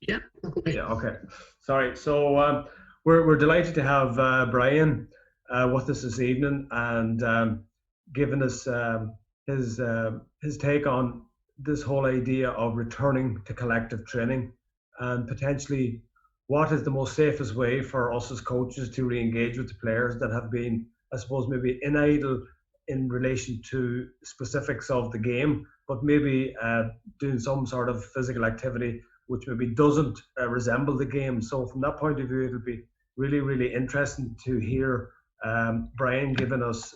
Yeah. Okay. Yeah, okay. Sorry. So we're delighted to have Bryan with us this evening and giving us his take on this whole idea of returning to collective training and potentially what is the most safest way for us as coaches to re-engage with the players that have been, I suppose, maybe in idle in relation to specifics of the game, but maybe doing some sort of physical activity which maybe doesn't resemble the game. So from that point of view, it'll be really, really interesting to hear Bryan giving us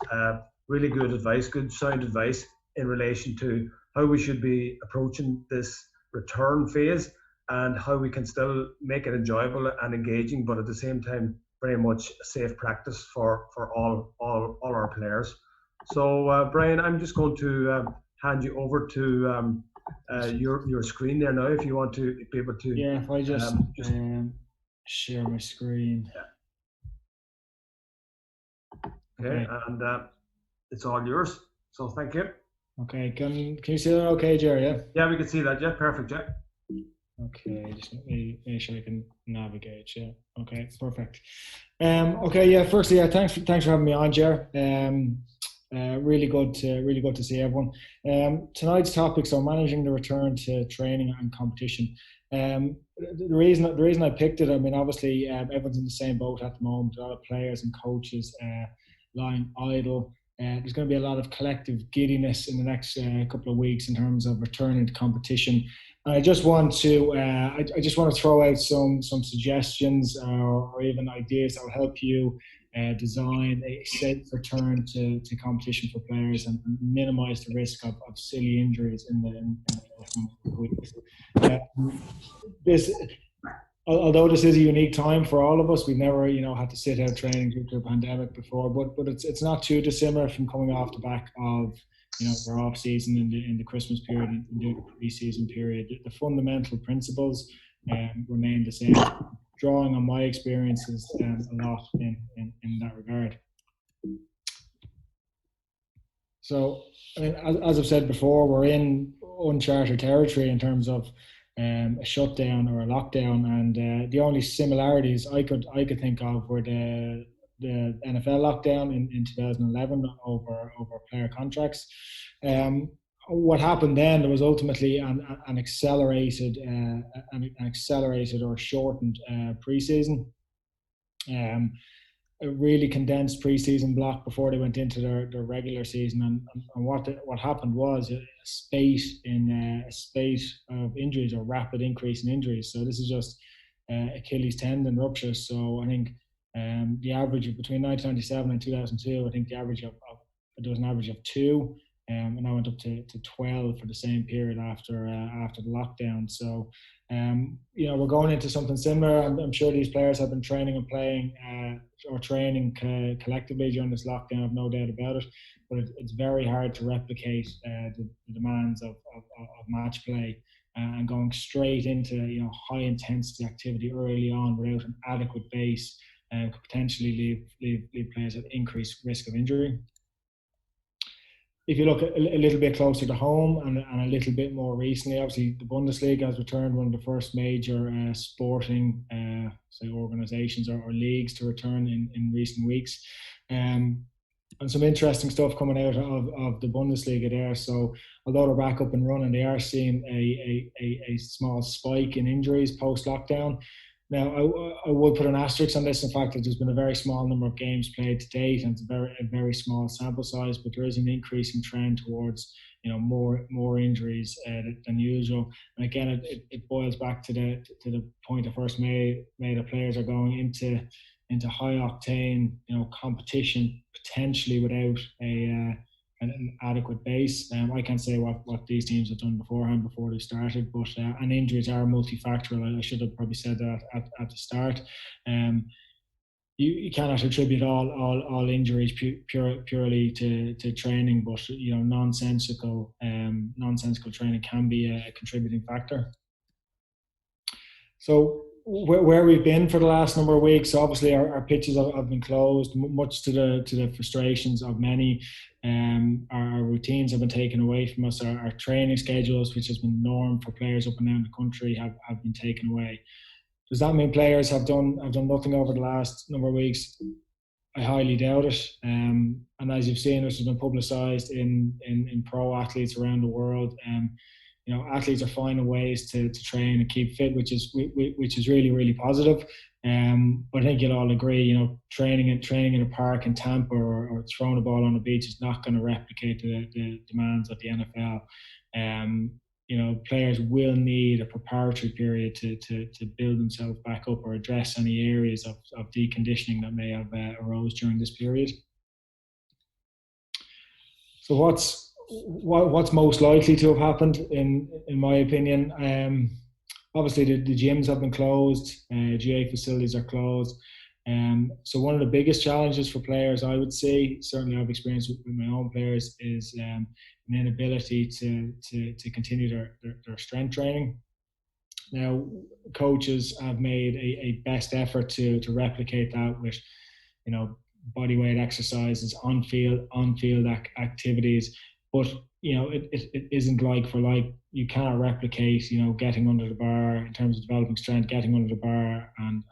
really good advice, good sound advice in relation to how we should be approaching this return phase and how we can still make it enjoyable and engaging, but at the same time, very much safe practice for all our players. So, Bryan, I'm just going to hand you over to your screen there now if you want to be able to Yeah, if I just just share my screen. okay, Okay. and it's all yours. So thank you. Okay. Can you see that okay, Jerry? Yeah? Yeah, we can see that. Yeah, perfect. Yeah. Okay, just let me make sure I can navigate. Yeah. Okay, perfect. Okay, yeah. Firstly, yeah, thanks for having me on, Jer. Really good to see everyone. Tonight's topics are managing the return to training and competition. The reason I picked it, I mean, obviously, everyone's in the same boat at the moment. A lot of players and coaches lying idle. There's going to be a lot of collective giddiness in the next couple of weeks in terms of returning to competition. And I just want to throw out some suggestions or even ideas that will help you design a safe return to competition for players and minimise the risk of silly injuries in the weeks. This Although this is a unique time for all of us, we've never, had to sit out training due to a pandemic before. But it's not too dissimilar from coming off the back of, our off season in the Christmas period and the pre-season period. The fundamental principles remain the same. Drawing on my experiences a lot in that regard. So, I mean, as I've said before, we're in uncharted territory in terms of a shutdown or a lockdown, and the only similarities I could think of were the NFL lockdown in 2011 over player contracts. Um, what happened then? There was ultimately an accelerated or shortened preseason. Um, a really condensed preseason block before they went into their regular season. And what happened was a spate of injuries or rapid increase in injuries. So this is just Achilles tendon ruptures. So I think the average of between 1997 and 2002, I think there was an average of two. And I went up to 12 for the same period after the lockdown. So we're going into something similar. I'm sure these players have been training and playing or training collectively during this lockdown. I've no doubt about it. But it's very hard to replicate the demands of match play and going straight into high intensity activity early on without an adequate base could potentially leave players at increased risk of injury. If you look a little bit closer to home and a little bit more recently, obviously the Bundesliga has returned, one of the first major sporting say organisations or leagues to return in recent weeks. And some interesting stuff coming out of the Bundesliga there. So although they're back up and running, they are seeing a small spike in injuries post-lockdown. Now, I would put an asterisk on this, in fact, that there's been a very small number of games played to date, and it's a very small sample size, but there is an increasing trend towards, more injuries than usual. And again, it boils back to the point I first made. The players are going into high octane, competition potentially without an adequate base. I can't say what these teams have done beforehand before they started, but and injuries are multifactorial. I should have probably said that at the start. You cannot attribute all injuries purely to training, but nonsensical training can be a contributing factor. So where we've been for the last number of weeks, obviously our pitches have been closed, much to the frustrations of many. Our routines have been taken away from us. Our training schedules, which has been the norm for players up and down the country, have been taken away. Does that mean players have done nothing over the last number of weeks? I highly doubt it. And as you've seen, this has been publicised in pro athletes around the world. Athletes are finding ways to train and keep fit, which is really, really positive. But I think you'll all agree, training in a park in Tampa or throwing a ball on the beach is not going to replicate the demands of the NFL. Players will need a preparatory period to build themselves back up or address any areas of deconditioning that may have arose during this period. So what's most likely to have happened in my opinion? Obviously the gyms have been closed, GAA facilities are closed. So one of the biggest challenges for players, I would say, certainly I've experienced with my own players, is an inability to continue their strength training. Now, coaches have made a best effort to replicate that with, body weight exercises, on-field activities, but it isn't like for like. You cannot replicate, getting under the bar in terms of developing strength, getting under the bar and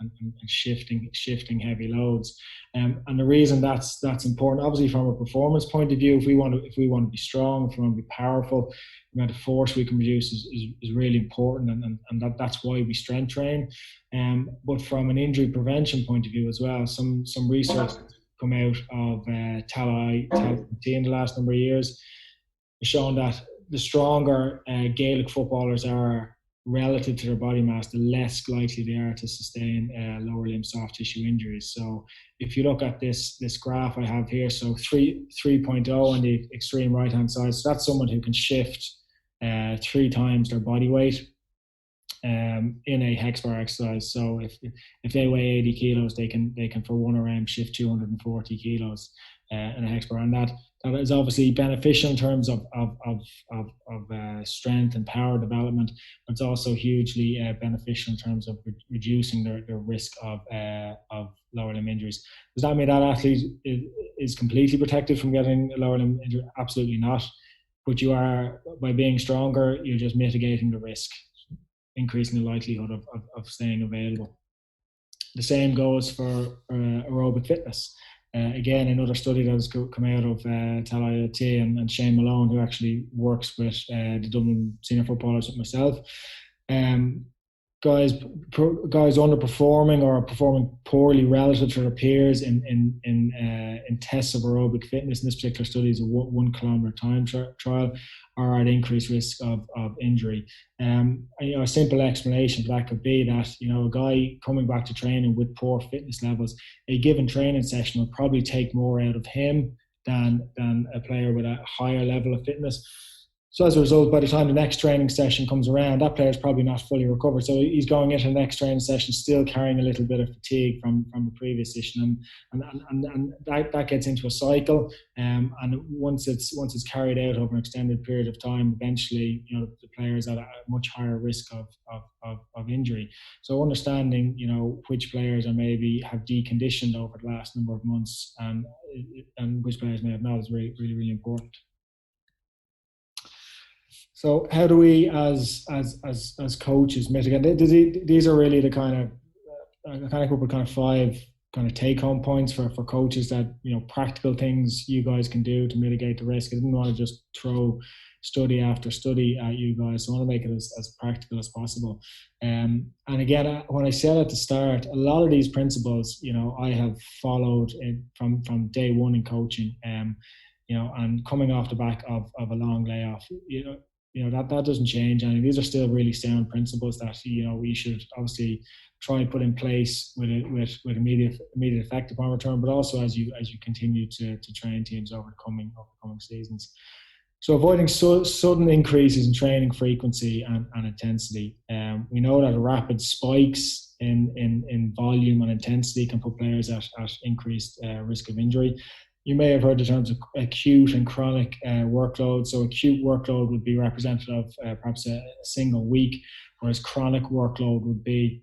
shifting heavy loads. And the reason that's important, obviously from a performance point of view, if we want to be strong, if we want to be powerful, the force we can produce is really important, and that's why we strength train. But from an injury prevention point of view as well, some research come out of Tala in the last number of years has shown that the stronger Gaelic footballers are relative to their body mass, the less likely they are to sustain lower limb soft tissue injuries. So if you look at this graph I have here, so 3.0 on the extreme right hand side, so that's someone who can shift 3 times their body weight in a hex bar exercise. So if they weigh 80 kilos, they can for 1 RM shift 240 kilos in a hex bar, and that is obviously beneficial in terms of strength and power development, but it's also hugely beneficial in terms of reducing their risk of lower limb injuries. Does that mean that athlete is completely protected from getting a lower limb injury? Absolutely not. But you are, by being stronger, you're just mitigating the risk, increasing the likelihood of staying available. The same goes for aerobic fitness. Again, another study that has come out of Tal IoT and Shane Malone, who actually works with the Dublin senior footballers with myself. Guys underperforming or performing poorly relative to their peers in tests of aerobic fitness. In this particular study, is a 1 kilometer time trial, are at increased risk of injury. A simple explanation for that could be that a guy coming back to training with poor fitness levels, a given training session will probably take more out of him than a player with a higher level of fitness. So as a result, by the time the next training session comes around, that player is probably not fully recovered. So he's going into the next training session still carrying a little bit of fatigue from the previous session, and that gets into a cycle. And once it's carried out over an extended period of time, eventually the player is at a much higher risk of injury. So understanding which players are maybe have deconditioned over the last number of months and which players may have not is really, really, really important. So how do we, as coaches, mitigate? These are really the kind of I come up with 5 kind of take-home points for coaches that practical things you guys can do to mitigate the risk. I didn't want to just throw study after study at you guys. So I want to make it as practical as possible. And again, when I said at the start, a lot of these principles, I have followed from day one in coaching. And coming off the back of a long layoff, that doesn't change. And these are still really sound principles that we should obviously try and put in place with immediate effect upon return, but also as you continue to train teams over coming seasons. So avoiding sudden increases in training frequency and intensity. We know that rapid spikes in volume and intensity can put players at increased risk of injury. You may have heard the terms of acute and chronic workload. So acute workload would be representative of perhaps a single week, whereas chronic workload would be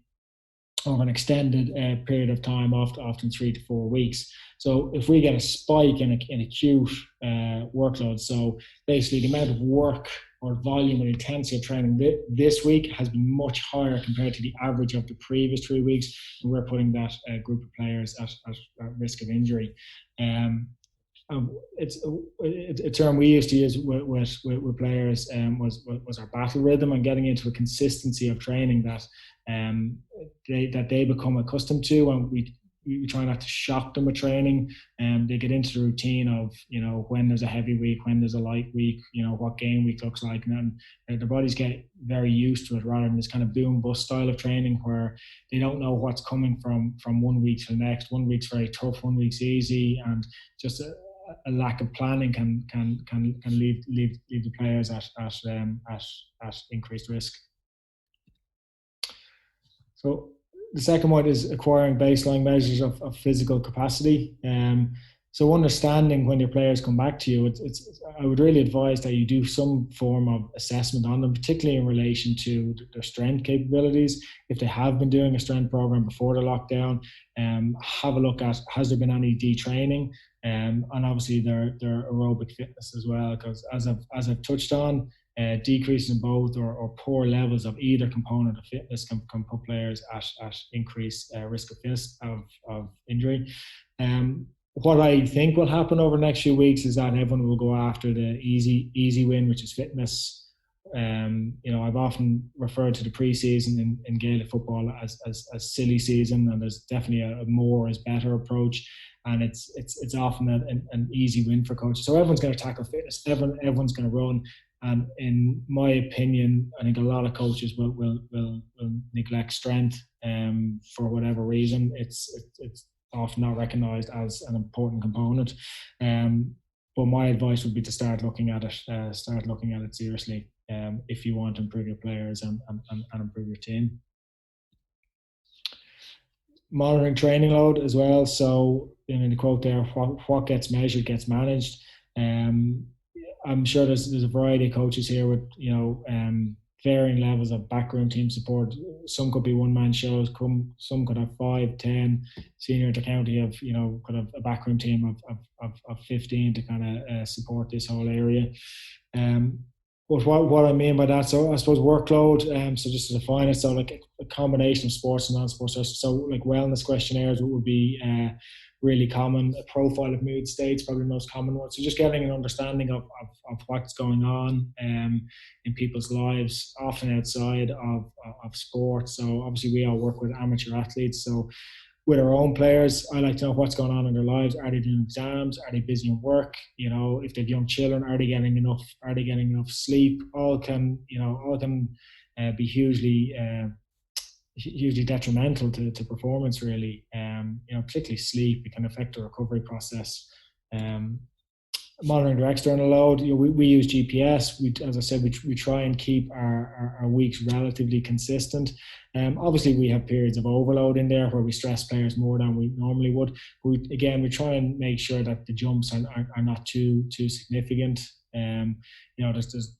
over an extended period of time, often 3 to 4 weeks. So if we get a spike in acute workload, so basically the amount of work or volume and intensity of training this week has been much higher compared to the average of the previous 3 weeks, and we're putting that group of players at risk of injury. It's a term we used to use with players was our battle rhythm, and getting into a consistency of training that they become accustomed to, and we try not to shock them with training, and they get into the routine of, when there's a heavy week, when there's a light week, what game week looks like, and then their bodies get very used to it, rather than this kind of boom bust style of training where they don't know what's coming from 1 week to the next. 1 week's very tough, 1 week's easy, and just a lack of planning can leave the players at increased risk. So the second one is acquiring baseline measures of physical capacity. So understanding when your players come back to you, I would really advise that you do some form of assessment on them, particularly in relation to their strength capabilities. If they have been doing a strength program before the lockdown, have a look at, has there been any detraining, and obviously their aerobic fitness as well, because as I've touched on, decrease in both or poor levels of either component of fitness can put players at increased risk of injury. What I think will happen over the next few weeks is that everyone will go after the easy win, which is fitness. I've often referred to the pre-season in Gaelic football as silly season, and there's definitely a more is better approach, and it's often an easy win for coaches. So everyone's going to tackle fitness, everyone's going to run, and in my opinion, I think a lot of coaches will neglect strength for whatever reason. It's often not recognised as an important component. But my advice would be to start looking at it seriously if you want to improve your players and improve your team. Monitoring training load as well. So in the quote there, what gets measured gets managed. I'm sure there's a variety of coaches here with varying levels of backroom team support. Some could be one-man shows, some could have 5, 10. Senior to county have could have a backroom team of 15 to kind of support this whole area. But what I mean by that, so I suppose workload, so just to define it, so like a combination of sports and non-sports, so like wellness questionnaires would be really common. A profile of mood states, probably the most common one. So just getting an understanding of what's going on in people's lives, often outside of sport. So obviously we all work with amateur athletes, so with our own players, I like to know what's going on in their lives. Are they doing exams? Are they busy in work? If they've young children, are they getting enough sleep? All can be hugely detrimental to performance, really. Particularly sleep, it can affect the recovery process. Monitoring their external load, we use GPS. As I said, we try and keep our weeks relatively consistent. Obviously, we have periods of overload in there where we stress players more than we normally would. But we try and make sure that the jumps are not too significant. There's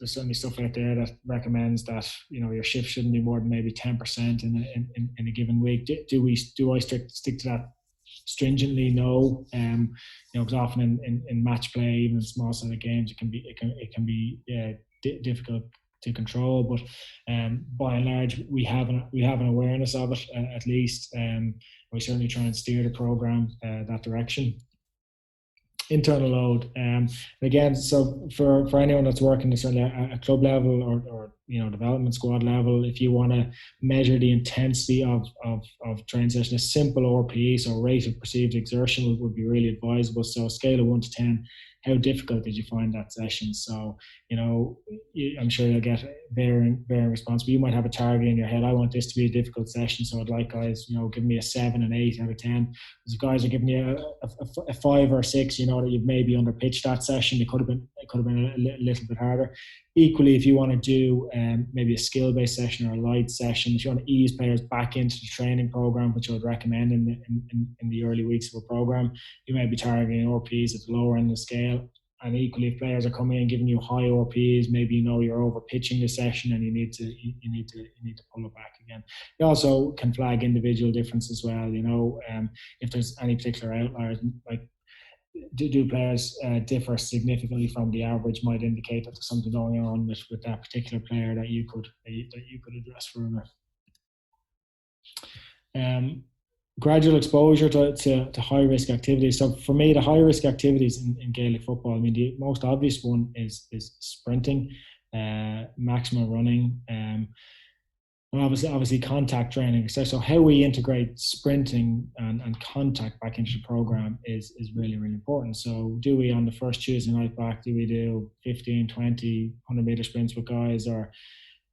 certainly stuff out there that recommends that your shift shouldn't be more than maybe 10% in a given week. Do I stick to that stringently? No. Because often in match play, even in small set of games, it can be difficult to control. But by and large, we have an awareness of it at least. We certainly try and steer the program that direction. Internal load, again, so for anyone that's working certainly at club level or development squad level, if you want to measure the intensity of training session, a simple RPE, so rate of perceived exertion, would be really advisable. So a scale of 1 to 10, how difficult did you find that session? So I'm sure you'll get varying response, but you might have a target in your head. I want this to be a difficult session, so I'd like guys give me a 7 and 8 out of 10. If guys are giving you a 5 or 6, that you've maybe underpitched that session. It could have been a little bit harder. Equally, if you want to do maybe a skill-based session or a light session, if you want to ease players back into the training program, which I would recommend in the early weeks of a program, you may be targeting RPs at the lower end of the scale. and equally, if players are coming in giving you high RPs, maybe you're over pitching the session and you need to pull it back again. You also can flag individual difference as well. If there's any particular outliers, like do players differ significantly from the average, might indicate that there's something going on with that particular player that you could address further. Gradual exposure to high risk activities. So for me, the high risk activities in Gaelic football, I mean, the most obvious one is sprinting, maximum running, and obviously contact training. So how we integrate sprinting and contact back into the program is really, really important. So do we, on the first Tuesday night back, do we do 15, 20, 100-meter sprints with guys, or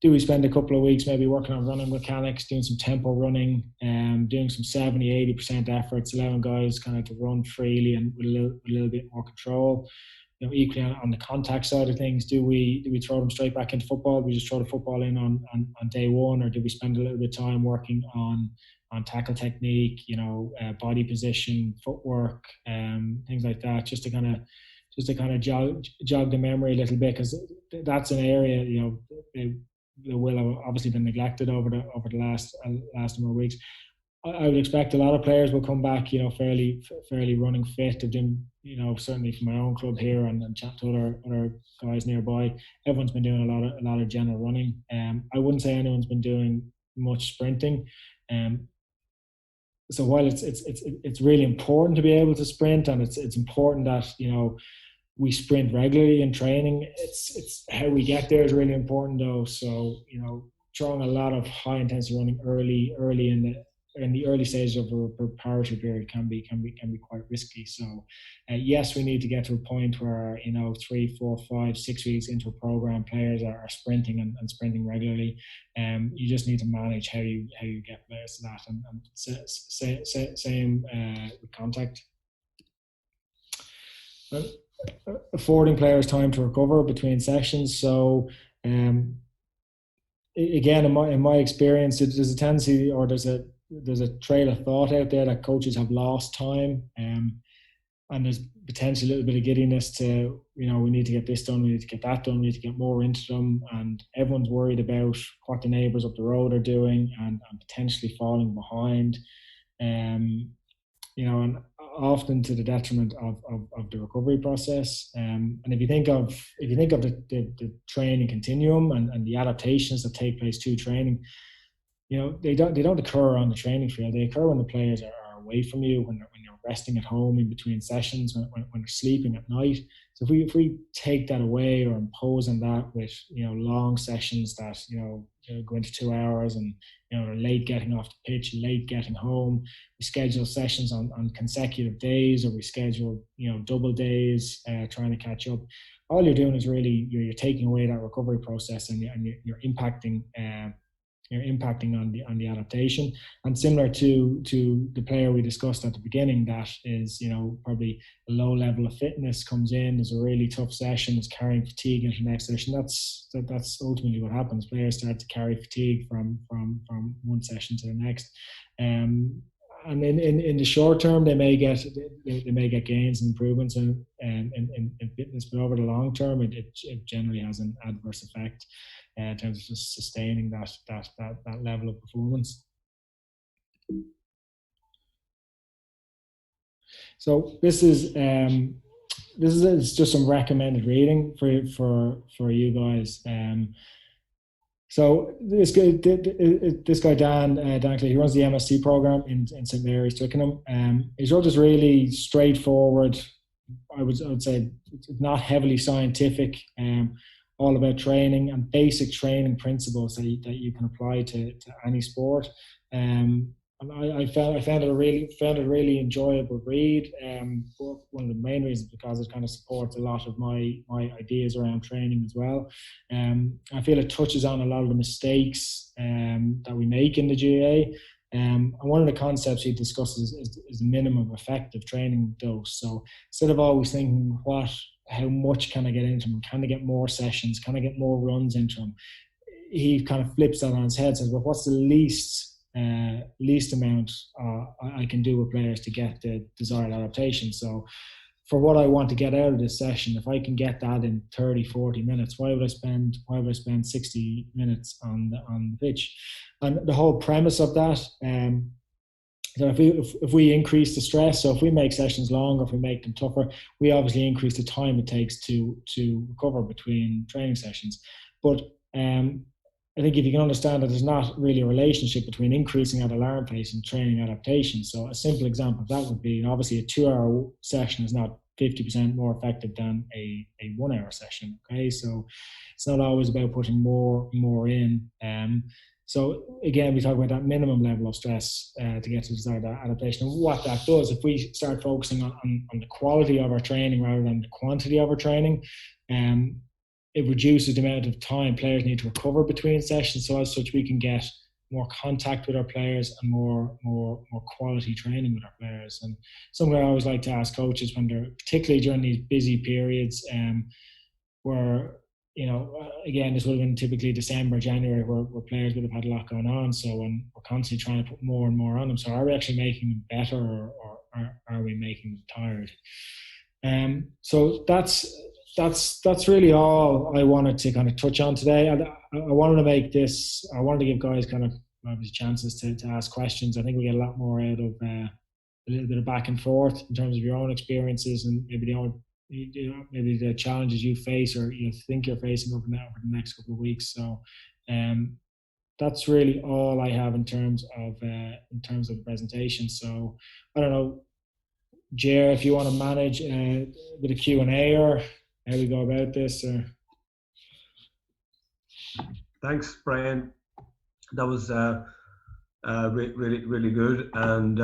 do we spend a couple of weeks maybe working on running mechanics, doing some tempo running, doing some 70, 80% efforts, allowing guys kind of to run freely and with a little bit more control? Equally on the contact side of things, do we throw them straight back into football? Do we just throw the football in on day one, or do we spend a little bit of time working on tackle technique, body position, footwork, things like that, just to kind of jog the memory a little bit, because that's an area that will have obviously been neglected over the last number of weeks. I would expect a lot of players will come back, fairly running fit. I've done, certainly from my own club here and chat to other guys nearby. Everyone's been doing a lot of general running. I wouldn't say anyone's been doing much sprinting. So while it's really important to be able to sprint, and it's important that we sprint regularly in training, it's how we get there is really important though. So throwing a lot of high intensity running early in the early stages of a preparatory period can be quite risky. So yes, we need to get to a point where 3, 4, 5, 6 weeks into a program, players are sprinting and sprinting regularly. You just need to manage how you get players to that, and same with contact. Affording players time to recover between sessions. So again, in my experience, there's a tendency, or there's a trail of thought out there that coaches have lost time, and there's potentially a little bit of giddiness to, we need to get this done, we need to get that done, we need to get more into them, and everyone's worried about what the neighbours up the road are doing and potentially falling behind, and often to the detriment of the recovery process. And if you think of the training continuum and the adaptations that take place to training, they don't occur on the training field. They occur when the players are away from you, when you're resting at home in between sessions, when they're sleeping at night. So if we take that away or impose on that with long sessions that go into 2 hours, and they're late getting off the pitch, late getting home, we schedule sessions on consecutive days, or we schedule double days trying to catch up. All you're doing is really you're taking away that recovery process, and you're impacting. You're impacting on the adaptation. And similar to the player we discussed at the beginning, that is probably a low level of fitness, comes in, there's a really tough session, is carrying fatigue into the next session. That's ultimately what happens. Players start to carry fatigue from one session to the next. And in the short term, they may get gains and improvements in fitness, but over the long term, it generally has an adverse effect in terms of just sustaining that level of performance. So this is just some recommended reading for you guys. So this guy Dan Dunkley, he runs the MSc program in St Mary's, Twickenham. He's wrote this really straightforward, I would say, not heavily scientific, all about training and basic training principles that you can apply to any sport. And I found it a really enjoyable read. One of the main reasons because it kind of supports a lot of my ideas around training as well. I feel it touches on a lot of the mistakes that we make in the GAA. And one of the concepts he discusses is the minimum effective training dose. So instead of always thinking how much can I get into them? Can I get more sessions? Can I get more runs into them? He kind of flips that on his head, says, well, what's the least amount I can do with players to get the desired adaptation? So for what I want to get out of this session, if I can get that in 30, 40 minutes, why would I spend 60 minutes on the pitch? And the whole premise of that, that if we increase the stress, so if we make sessions longer, if we make them tougher, we obviously increase the time it takes to recover between training sessions. But I think if you can understand that there's not really a relationship between increasing at alarm pace and training adaptation. So a simple example of that would be, obviously a 2-hour session is not 50% more effective than a 1-hour session. Okay, so it's not always about putting more in. So again, we talk about that minimum level of stress to get to desired adaptation. And what that does, if we start focusing on the quality of our training rather than the quantity of our training, it reduces the amount of time players need to recover between sessions. So as such, we can get more contact with our players and more quality training with our players. And something I always like to ask coaches when they're, particularly during these busy periods, where, again, this would have been typically December, January, where players would have had a lot going on. So when we're constantly trying to put more and more on them, so are we actually making them better, or are we making them tired? So that's really all I wanted to kind of touch on today. I wanted to give guys kind of obviously chances to ask questions. I think we get a lot more out of a little bit of back and forth in terms of your own experiences and maybe the challenges you face or you think you're facing over the next couple of weeks. So that's really all I have in terms of the presentation. So I don't know, Jer, if you want to manage a bit of Q&A or how we go about this. Thanks, Bryan. That was really good. And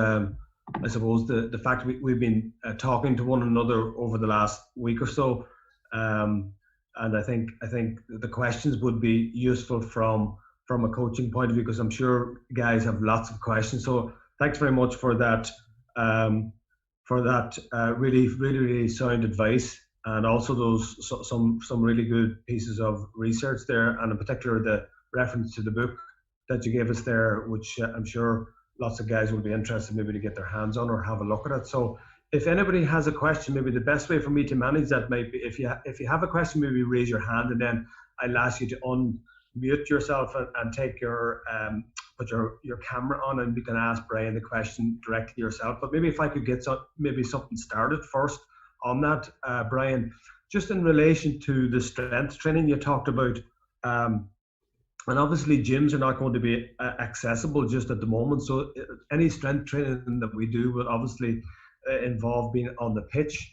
I suppose the fact we've been talking to one another over the last week or so, and I think the questions would be useful from a coaching point of view, because I'm sure guys have lots of questions. So thanks very much for that really sound advice, and also those some really good pieces of research there, and in particular the reference to the book that you gave us there, which I'm sure lots of guys will be interested maybe to get their hands on or have a look at it. So if anybody has a question, maybe the best way for me to manage that might be if you have a question, maybe raise your hand, and then I'll ask you to unmute yourself and take your put your camera on, and we can ask Bryan the question directly yourself. But maybe if I could get something started first on that, Bryan, just in relation to the strength training you talked about, and obviously gyms are not going to be accessible just at the moment. So any strength training that we do will obviously involve being on the pitch.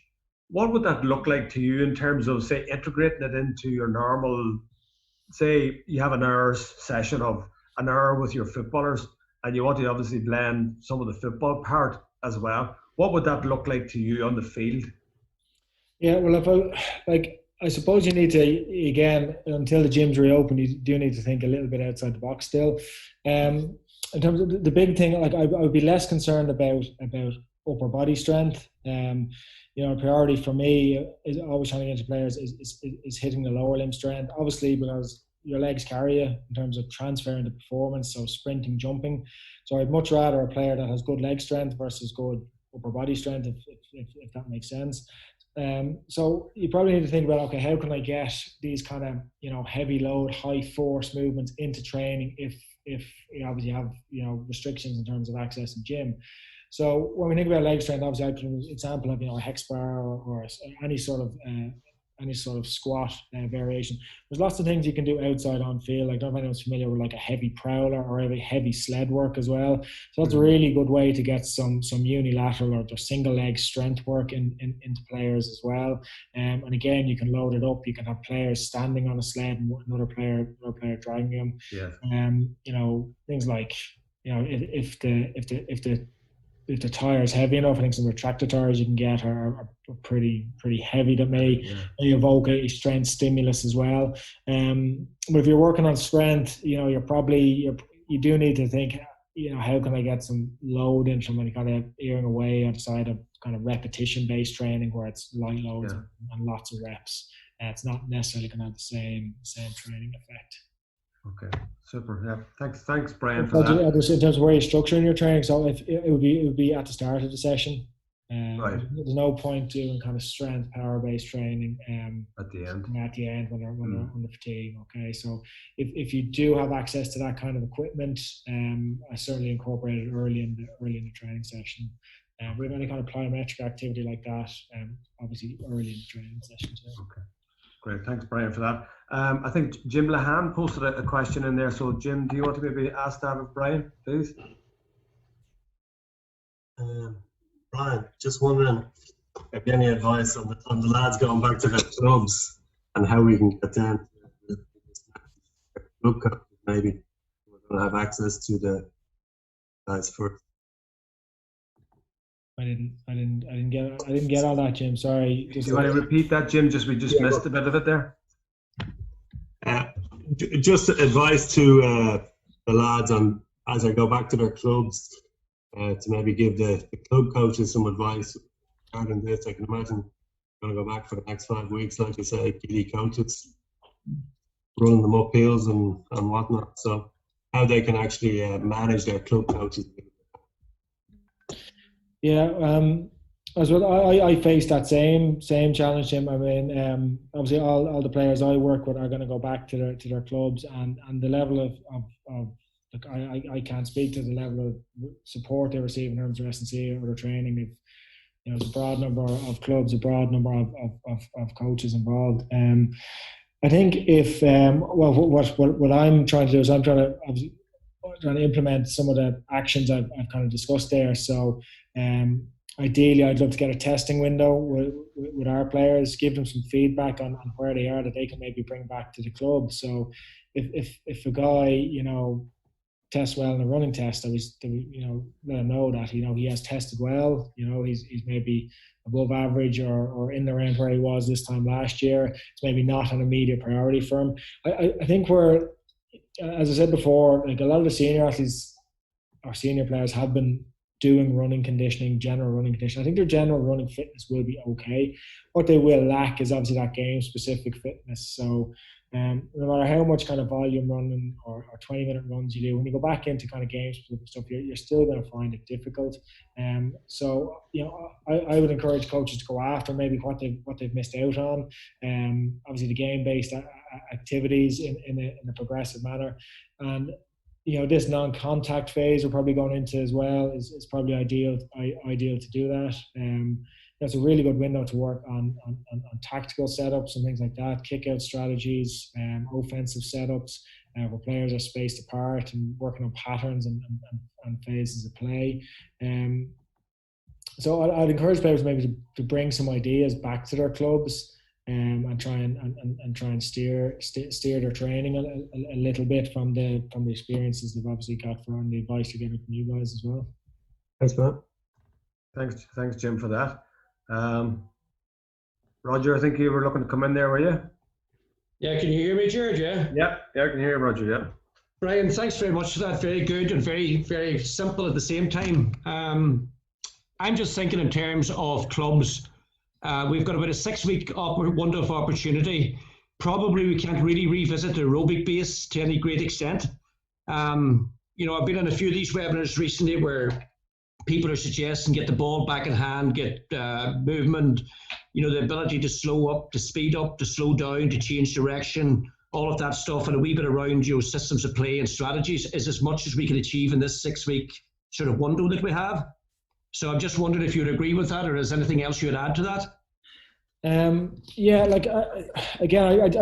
What would that look like to you in terms of, say, integrating it into your normal, say you have an hour session of an hour with your footballers, and you want to obviously blend some of the football part as well. What would that look like to you on the field? Yeah, well, I suppose you need to, again, until the gyms reopen, you do need to think a little bit outside the box still. In terms of the big thing, I would be less concerned about upper body strength. A priority for me is always trying to get into players is hitting the lower limb strength, obviously, because your legs carry you in terms of transferring the performance, so sprinting, jumping. So I'd much rather a player that has good leg strength versus good upper body strength, if that makes sense. So you probably need to think about, okay, how can I get these kind of, heavy load, high force movements into training if you obviously have, restrictions in terms of access in gym. So when we think about leg strength, obviously I put an example of, a hex bar or any sort of squat variation. There's lots of things you can do outside on field. I don't know if anyone's familiar with like a heavy prowler or a heavy sled work as well. So that's a really good way to get some unilateral or single leg strength work into players as well. And again, you can load it up. You can have players standing on a sled and another player driving them. Yeah. Things like, if the tire is heavy enough, I think some retractor tires you can get are pretty heavy that may evoke a strength stimulus as well. But if you're working on strength, you do need to think, how can I get some load in from any kind of earing away outside of kind of repetition based training where it's light loads and lots of reps. It's not necessarily going to have the same training effect. Okay, super. Yeah, thanks, Bryan, for that. In terms of where you're structuring your training, so if it would be at the start of the session. Right. There's no point doing kind of strength power-based training At the end. when they're under fatigue. Okay, so if you do have access to that kind of equipment, I certainly incorporate it early in the training session. We have any kind of plyometric activity like that, obviously early in the training session too. Okay, great. Thanks, Brian, for that. I think Jim Lahan posted a question in there. So, Jim, do you want to maybe ask that of Brian, please? Bryan, just wondering if you have any advice on the lads going back to their clubs and how we can get them to club coaches, maybe we're going to have access to the guys first. I didn't get all that, Jim. Sorry. Do you want to repeat that, Jim? We just missed a bit of it there. Just advice to the lads on as I go back to their clubs to maybe give the club coaches some advice regarding this. I can imagine going to go back for the next 5 weeks, like you say, PD coaches running them up hills and whatnot. So how they can actually manage their club coaches. Yeah, as well, I face that same challenge, Jim. I mean, obviously, all the players I work with are going to go back to their clubs, and the level of look, I can't speak to the level of support they receive in terms of S&C or their training. If there's a broad number of clubs, a broad number of coaches involved. I think if what I'm trying to do is I'm trying to implement some of the actions I've kind of discussed there. So ideally, I'd love to get a testing window with our players, give them some feedback on where they are that they can maybe bring back to the club. So if a guy, tests well in a running test, let him know that, he has tested well, he's maybe above average or in the range where he was this time last year. It's maybe not an immediate priority for him. I think we're, as I said before, like a lot of the senior athletes or senior players have been doing running conditioning, general running conditioning. I think their general running fitness will be okay. What they will lack is obviously that game-specific fitness. So no matter how much kind of volume running or 20-minute runs you do, when you go back into kind of game-specific stuff, you're still going to find it difficult. So I would encourage coaches to go after maybe what they've missed out on. Obviously the game-based activities in a progressive manner, and this non-contact phase we're probably going into as well is probably ideal to do that. It's a really good window to work on tactical setups and things like that, kick-out strategies, offensive setups where players are spaced apart and working on patterns and phases of play. So I'd encourage players maybe to bring some ideas back to their clubs and try and steer their training a little bit from the experiences they've obviously got and the advice they're getting from you guys as well. Thanks, Matt. Thanks, Jim, for that. Roger, I think you were looking to come in there, were you? Yeah, can you hear me, George? Yeah, I can hear you, Roger. Yeah. Bryan, thanks very much for that. Very good and very, very simple at the same time. I'm just thinking in terms of clubs. We've got about a 6-week window of opportunity. Probably we can't really revisit the aerobic base to any great extent. I've been on a few of these webinars recently where people are suggesting get the ball back in hand, get movement, the ability to slow up, to speed up, to slow down, to change direction, all of that stuff, and a wee bit around systems of play and strategies is as much as we can achieve in this 6-week sort of window that we have. So I'm just wondering if you'd agree with that, or is there anything else you'd add to that? I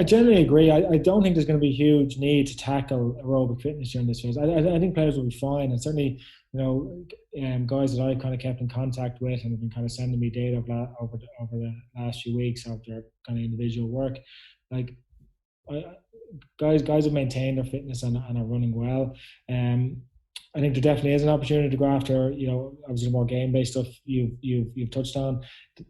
generally agree. I don't think there's going to be a huge need to tackle aerobic fitness during this phase. I think players will be fine, and certainly, guys that I kind of kept in contact with and have been kind of sending me data over the last few weeks of their kind of individual work, guys have maintained their fitness and are running well. I think there definitely is an opportunity to go after, obviously more game-based stuff you've touched on.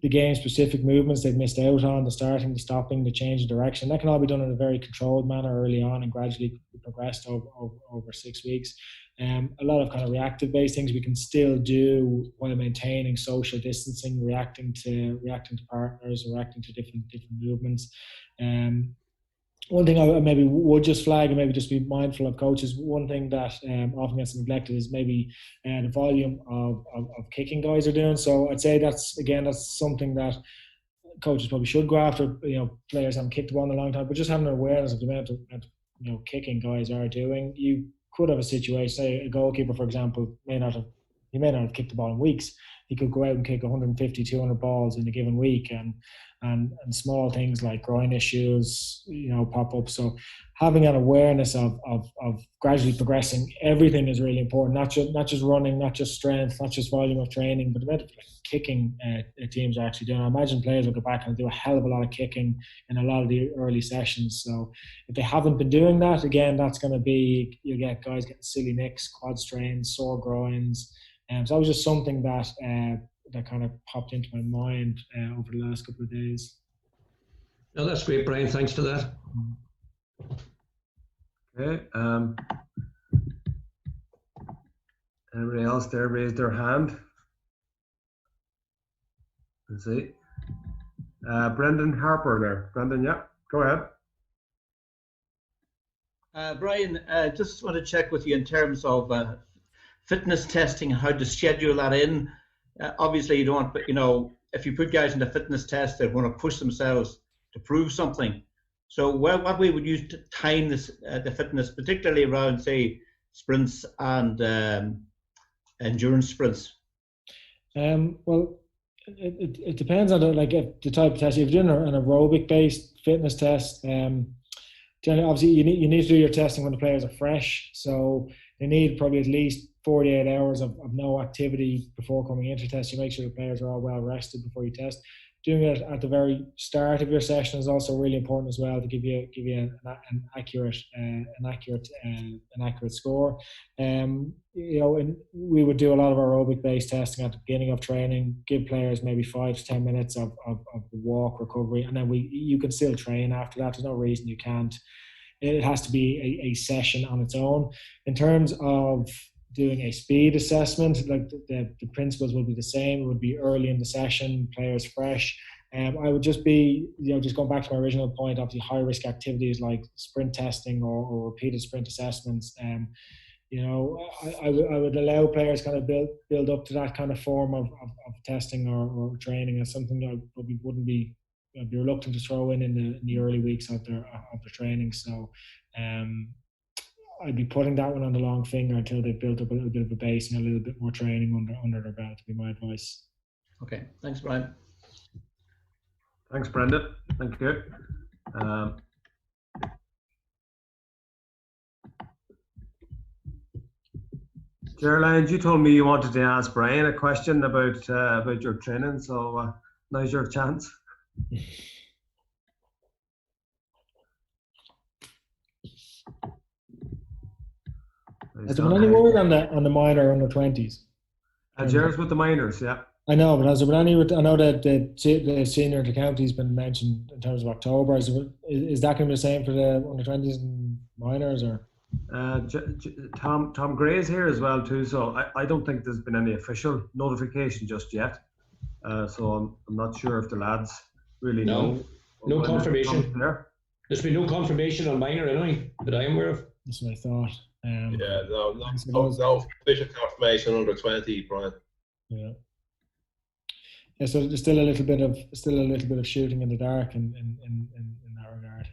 The game-specific movements they've missed out on, the starting, the stopping, the change of direction, that can all be done in a very controlled manner early on and gradually progressed over 6 weeks. A lot of kind of reactive-based things we can still do while maintaining social distancing, reacting to partners, reacting to different movements. one thing I maybe would just flag and maybe just be mindful of coaches. One thing that often gets neglected is maybe the volume of kicking guys are doing. So I'd say that's something that coaches probably should go after. Players haven't kicked the ball in a long time, but just having an awareness of the amount of kicking guys are doing. You could have a situation, say a goalkeeper, for example, may not have kicked the ball in weeks. He could go out and kick 150, 200 balls in a given week, and small things like groin issues, pop up. So having an awareness of gradually progressing everything is really important. Not just running, not just strength, not just volume of training, but the amount of kicking teams are actually doing. I imagine players will go back and do a hell of a lot of kicking in a lot of the early sessions. So if they haven't been doing that, again, that's going to be, you get guys getting silly nicks, quad strains, sore groins. So that was just something that that kind of popped into my mind over the last couple of days. No, that's great, Brian. Thanks for that. Okay. Anybody else there raised their hand? Let's see. Brendan Harper there. Brendan, yeah, go ahead. Brian, just want to check with you in terms of fitness testing and how to schedule that in. Obviously, you don't, but if you put guys into fitness tests, they want to push themselves to prove something. So, what we would use to time this, the fitness, particularly around, say, sprints and endurance sprints. Well, it depends on the type of test. If you're doing an aerobic-based fitness test, obviously you need to do your testing when the players are fresh. So they need probably at least 48 hours of no activity before coming into test. You make sure the players are all well rested before you test. Doing it at the very start of your session is also really important as well, to give you an accurate score. And we would do a lot of aerobic based testing at the beginning of training. Give players maybe 5 to 10 minutes of the walk recovery, and then you can still train after that. There's no reason you can't. It has to be a session on its own. In terms of doing a speed assessment, like the principles would be the same. It would be early in the session, players fresh. I would just be, just going back to my original point, obviously high risk activities like sprint testing or repeated sprint assessments. I would allow players kind of build up to that kind of form of testing or training as something that I probably wouldn't be, I'd be reluctant to throw in the early weeks of their training. So I'd be putting that one on the long finger until they've built up a little bit of a base and a little bit more training under their belt, would be my advice. Okay, thanks, Brian. Thanks, Brendan. Thank you. Geraldine, you told me you wanted to ask Brian a question about your training, so now's your chance. Has there been any word on the minor under 20s? Jared's with the minors, yeah. I know, but has there been any? I know that the senior to county's been mentioned in terms of October. Is that going to be the same for the under 20s and minors, or? Tom Gray's here as well too, so I don't think there's been any official notification just yet. So I'm not sure if the lads really know. No confirmation. There's been no confirmation on minor anyway that I am aware of. That's what I thought. No official confirmation under 20, Brian. Yeah. Yeah, so there's still a little bit of shooting in the dark in that regard.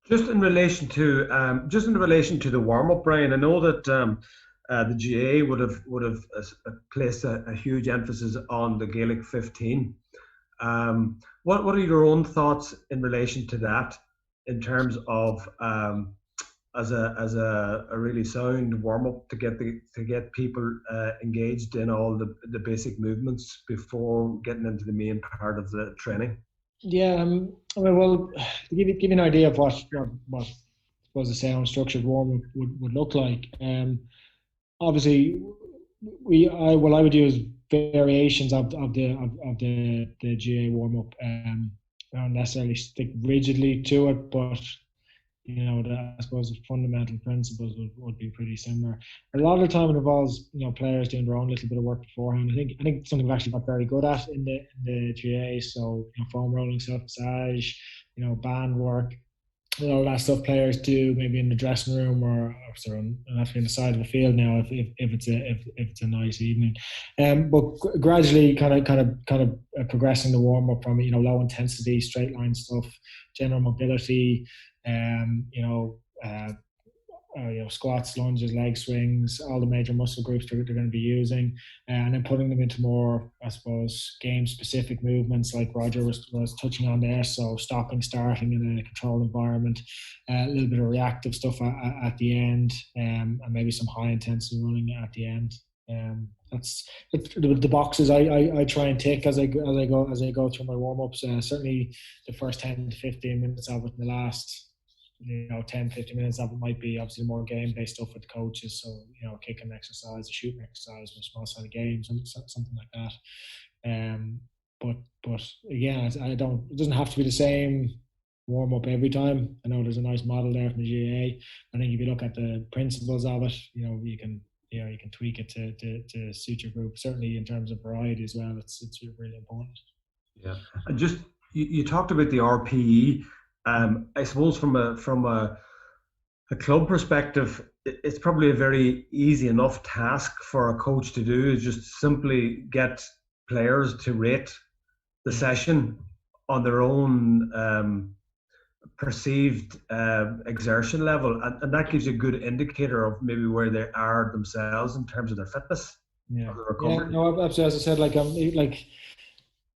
Just in relation to the warm up, Brian, I know that the GAA would have placed a huge emphasis on the Gaelic 15. What are your own thoughts in relation to that, in terms of as a really sound warm up to get people engaged in all the basic movements before getting into the main part of the training? Yeah, well, to give you an idea of what I suppose a sound structured warm up would look like. Obviously, I would use variations of the GAA warm up. I don't necessarily stick rigidly to it, but I suppose the fundamental principles would be pretty similar. A lot of the time it involves, players doing their own little bit of work beforehand. I think something we've actually got very good at in the GAA. So, foam rolling, self massage, band work, all that stuff players do maybe in the dressing room or sort of on the side of the field now if it's a nice evening, but gradually kind of progressing the warm up from low intensity straight line stuff, general mobility, squats, lunges, leg swings, all the major muscle groups they're going to be using, and then putting them into more, I suppose, game-specific movements like Roger was touching on there. So stopping, starting in a controlled environment, a little bit of reactive stuff at the end, and maybe some high-intensity running at the end. That's the boxes I try and tick as I go through my warm-ups. Certainly the first 10 to 15 minutes of it, in the last 10-15 minutes of it might be obviously more game-based stuff with the coaches, so kicking exercise, a shooting exercise, a small side of games, something like that. But again, it doesn't have to be the same warm-up every time. I know there's a nice model there from the GAA. I think if you look at the principles of it, you can tweak it to suit your group. Certainly in terms of variety as well, it's really important. Yeah, and just you talked about the RPE. I suppose from a club perspective, it's probably a very easy enough task for a coach to do, is just simply get players to rate the session on their own perceived exertion level, and that gives you a good indicator of maybe where they are themselves in terms of their fitness. Yeah, no, absolutely. As I said,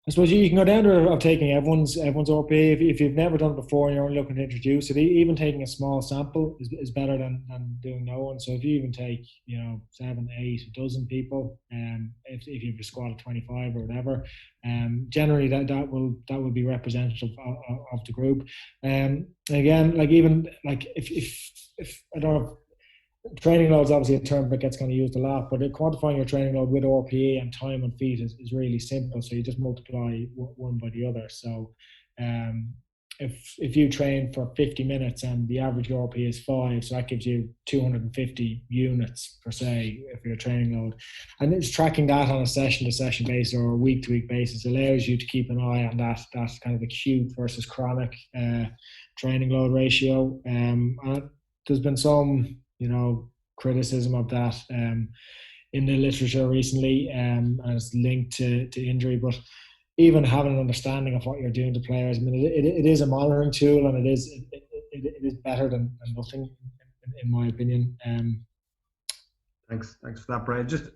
I suppose you can go down to taking everyone's RPE if you've never done it before and you're only looking to introduce it. Even taking a small sample is better than doing no one. So if you even take 7, 8, a dozen people, if you have a squad of 25 or whatever, generally that will be representative of the group. Again, if I don't know. Training load is obviously a term that gets kind of used a lot, but quantifying your training load with RPE and time on feet is really simple. So you just multiply one by the other. So if you train for 50 minutes and the average RPE is 5, so that gives you 250 units per se for your training load. And it's tracking that on a session-to-session basis or a week-to-week basis allows you to keep an eye on that kind of acute versus chronic training load ratio. And there's been some criticism of that in the literature recently, as linked to injury. But even having an understanding of what you're doing to players, I mean, it is a monitoring tool, and it is better than nothing, in my opinion. Thanks for that, Bryan. Just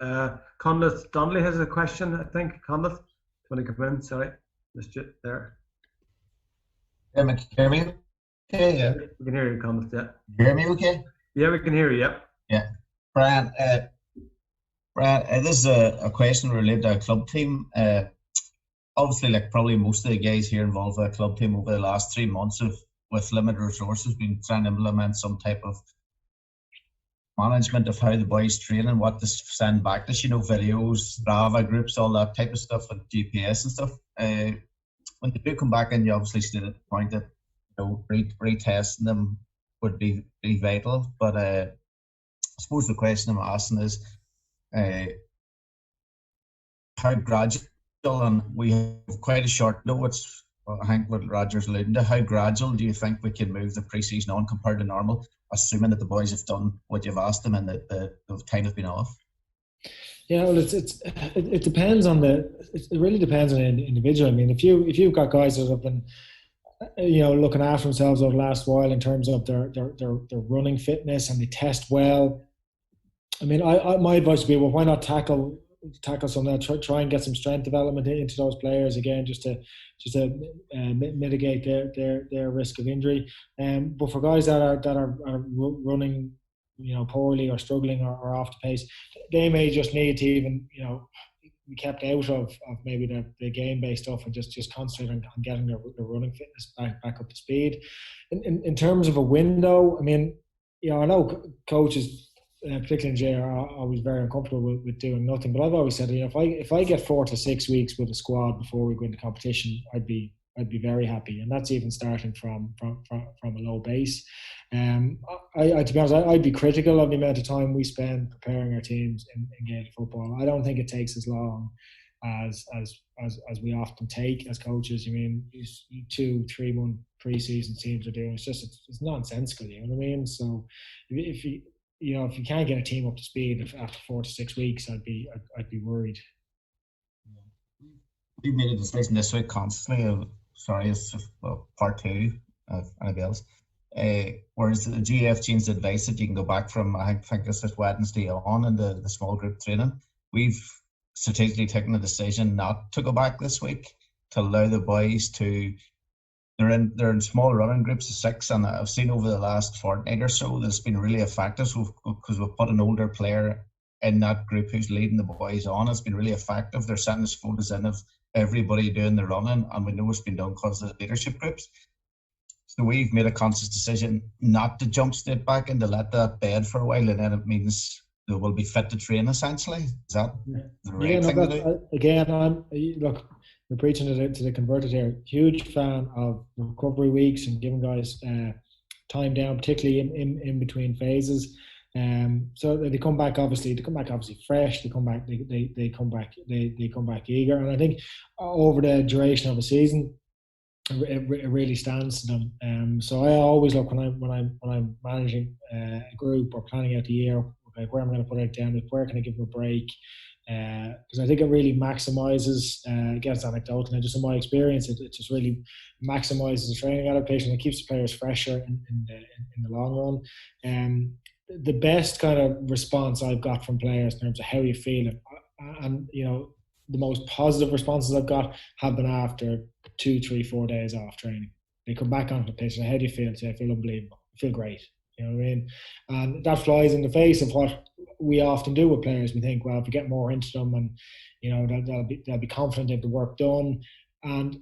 Conleth Donnelly has a question, I think. Conleth, do you want to come in? Sorry, missed you there. Can you hear me? Okay, yeah. We can hear you, Conleth. Yeah. You hear me okay? Yeah, we can hear you. Yep. Yeah. Bryan, this is a question related to a club team. Obviously, like probably most of the guys here involved with a club team over the last 3 months with limited resources, been trying to implement some type of management of how the boys train and what to send back to, videos, Strava groups, all that type of stuff, and GPS and stuff. When they do come back, and you obviously stated the point that retesting them would be vital, but I suppose the question I'm asking is how gradual, and we have quite a short notice. I think what Roger's alluding to, how gradual do you think we can move the pre-season on compared to normal, assuming that the boys have done what you've asked them and that the time has been off? Yeah, well, it depends on it really depends on the individual. I mean, if you've got guys that have been looking after themselves over the last while in terms of their running fitness and they test well, I mean, my advice would be, well, why not tackle some of that? Try and get some strength development into those players again, just to mitigate their risk of injury. But for guys that are running, poorly or struggling or off the pace, they may just need to even be kept out of maybe the game-based stuff and just concentrate on getting their running fitness back up to speed. In terms of a window, I mean, I know coaches, particularly in GAA, are always very uncomfortable with doing nothing. But I've always said, if I get 4 to 6 weeks with a squad before we go into competition, I'd be very happy, and that's even starting from a low base. To be honest, I'd be critical of the amount of time we spend preparing our teams in Gaelic football. I don't think it takes as long as we often take as coaches. I mean, 2-3 month pre-season teams are doing, it's nonsensical, you know what I mean? So if you can't get a team up to speed after 4 to 6 weeks, I'd be worried. We made a decision this week consciously it's just part two of anybody else. Whereas the GAA changed advice that you can go back from, I think this is Wednesday on in the small group training. We've strategically taken the decision not to go back this week, to allow the boys to, they're in small running groups of 6, and I've seen over the last fortnight or so that's been really effective because we've put an older player in that group who's leading the boys on. It's been really effective. They're sending us photos in of everybody doing the running, and we know it's been done because of the leadership groups. So we've made a conscious decision not to jump straight back and to let that bed for a while, and then it means they will be fit to train essentially. Is that the right thing to do? Again, look, we're preaching to the converted here. Huge fan of recovery weeks and giving guys time down, particularly in between phases. So they come back obviously fresh. They come back eager, and I think over the duration of a season, it really stands to them. So I always look when I'm managing a group or planning out the year, okay, where am I going to put it down? Where can I give them a break? Because I think it really maximises. Against anecdotal, and just in my experience, it just really maximises the training adaptation. It keeps the players fresher in the long run. The best kind of response I've got from players in terms of how you feel, and the most positive responses I've got have been after 2, 3, 4 days off training. They come back onto the pitch and say, how do you feel? Say, I feel unbelievable. I feel great. You know what I mean? And that flies in the face of what we often do with players. We think, well, if we get more into them, and they'll be confident, they have the work done. And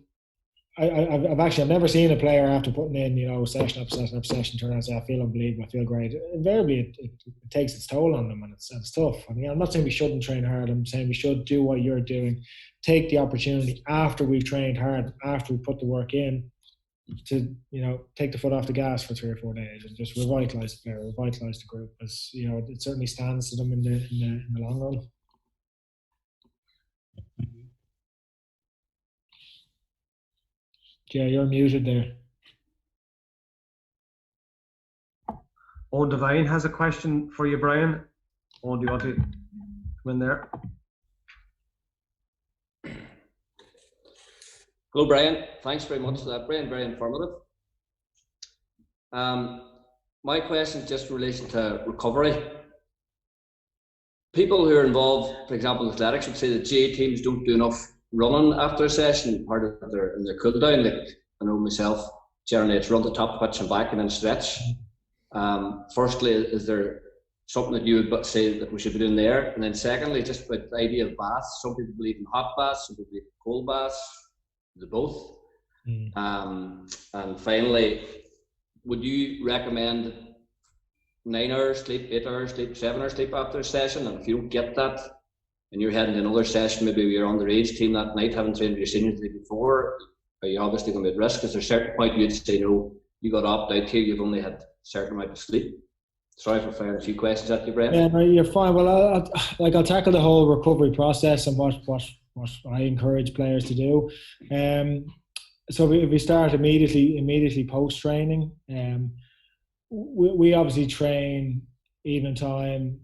I've never seen a player after putting in session after session after session turn around and say, I feel unbelievable, I feel great. Invariably it takes its toll on them, and it's tough. I mean, I'm not saying we shouldn't train hard. I'm saying we should do what you're doing. Take the opportunity after we've trained hard, after we put the work in, to take the foot off the gas for 3 or 4 days and just revitalise the player, revitalise the group. As it certainly stands to them in the long run. Yeah, you're muted there. Owen Devine has a question for you, Bryan. Owen, do you want to come in there? Hello, Bryan. Thanks very much for that, Bryan. Very informative. My question is just in relation to recovery. People who are involved, for example, in athletics, would say that GAA teams don't do enough running after a session, part of their cool down. Like I know myself, generally it's run the top pitch and back and then stretch. Firstly, is there something that you would say that we should be doing there? And then secondly, just about the idea of baths. Some people believe in hot baths, some people believe in cold baths, the both. And finally, would you recommend 9 hours sleep, 8 hours sleep, 7 hours sleep after a session? And if you don't get that, and you're heading to another session, maybe you're on the underage team that night, haven't trained with your seniors the day before, are you obviously going to be at risk? Is there a certain point you'd say, no, you got to opt out here, you've only had a certain amount of sleep? Sorry for firing a few questions at you, Bryan. Yeah, no, you're fine. Well, I'll tackle the whole recovery process and what I encourage players to do. So if we start immediately post training, we obviously train evening time.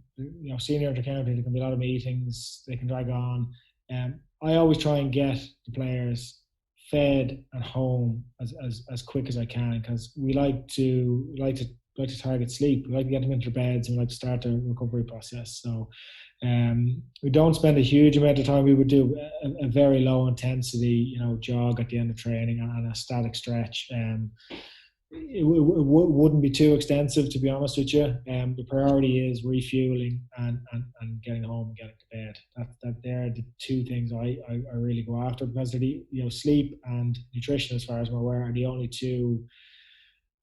Senior intercounty, there can be a lot of meetings, they can drag on. I always try and get the players fed at home as quick as I can, because we like to target sleep. We like to get them into their beds, and we like to start the recovery process. So we don't spend a huge amount of time. We would do a very low intensity, jog at the end of training and a static stretch. It wouldn't be too extensive, to be honest with you. The priority is refueling and getting home and getting to bed. That they're the two things I really go after, because sleep and nutrition, as far as I'm aware, are the only two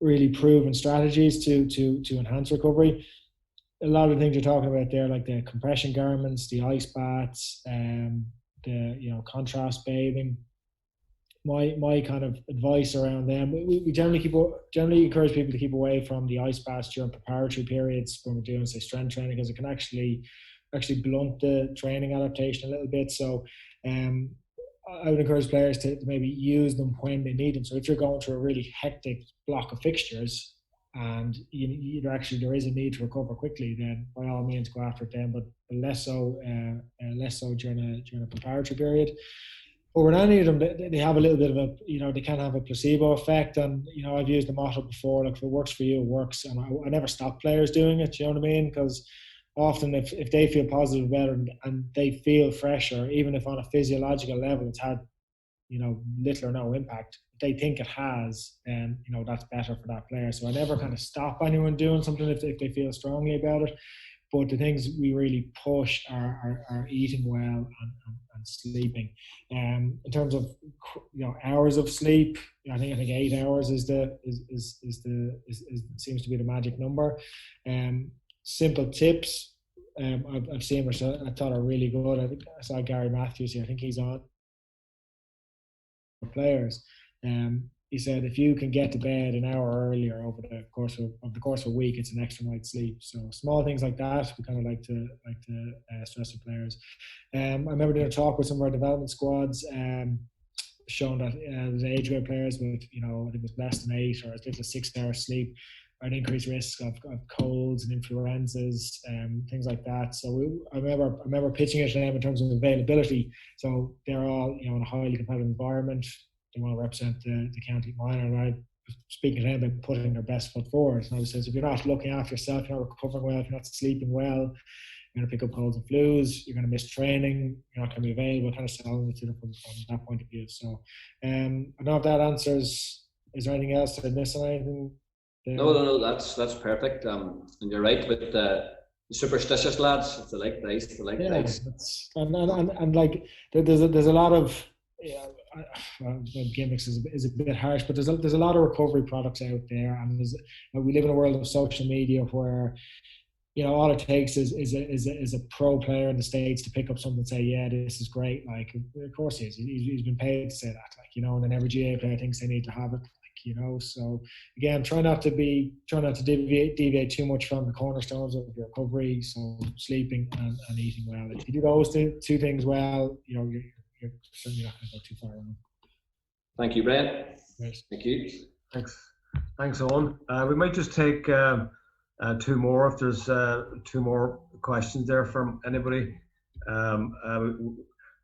really proven strategies to enhance recovery. A lot of things you're talking about there, like the compression garments, the ice baths, the contrast bathing. My kind of advice around them, we generally encourage people to keep away from the ice baths during preparatory periods when we're doing, say, strength training, because it can actually blunt the training adaptation a little bit. So I would encourage players to maybe use them when they need them. So if you're going through a really hectic block of fixtures and there is a need to recover quickly, then by all means go after it then, but less so during a preparatory period. But with any of them, they have a little bit of they can have a placebo effect. And, I've used the motto before, like, if it works for you, it works. And I never stop players doing it, you know what I mean? Because often if they feel positive about it and they feel fresher, even if on a physiological level it's had, little or no impact, if they think it has, then, that's better for that player. So I never kind of stop anyone doing something if they feel strongly about it. But the things we really push are eating well and sleeping. In terms of hours of sleep, I think 8 hours seems to be the magic number. Simple tips I've seen, which I thought are really good. I think I saw Gary Matthews here. I think he's on for players. He said if you can get to bed an hour earlier over the course of a week, it's an extra night's sleep. So small things like that we kind of like to stress with players. I remember doing a talk with some of our development squads, showing that there's age grade players with I think it was less than 8 or as little as 6 hours sleep are at increased risk of colds and influenzas, things like that. So I remember pitching it to them in terms of availability. So they're all in a highly competitive environment. They want to represent the county minor, and I was speaking to them about putting their best foot forward. And I said, if you're not looking after yourself, you're not recovering well, if you're not sleeping well, you're going to pick up colds and flus, you're going to miss training, you're not going to be available, kind of selling it to them from that point of view. So I don't know if that answers. Is there anything else? Did I miss anything? No, that's perfect. And you're right with the superstitious lads. If they like dice, they like dice. And like there's a lot of gimmicks is a bit harsh, but there's a lot of recovery products out there, and we live in a world of social media where all it takes is a pro player in the States to pick up something and say, yeah, this is great. Like, of course he's been paid to say that, and then every GAA player thinks they need to have it. So again, try not to deviate too much from the cornerstones of your recovery. So sleeping and eating well. If you do those two things well, you're certainly not going to go too far wrong. Thank you, Bryan. Yes. Thank you. Thanks, Owen. We might just take 2 more if there's 2 more questions there from anybody.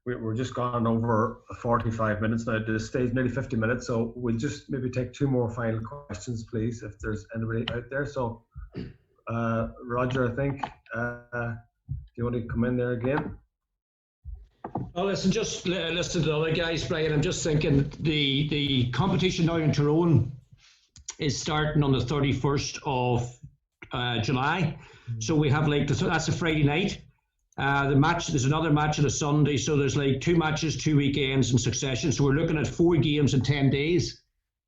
We're just gone over 45 minutes now. This stage nearly 50 minutes, so we'll just maybe take 2 more final questions, please, if there's anybody out there. So, Roger, I think, do you want to come in there again? Well, listen, just listen to the other guys, Bryan. I'm just thinking the competition now in Tyrone is starting on the 31st of July. So we have that's a Friday night. There's another match on a Sunday, so there's 2 matches, 2 weekends in succession. So we're looking at 4 games in 10 days.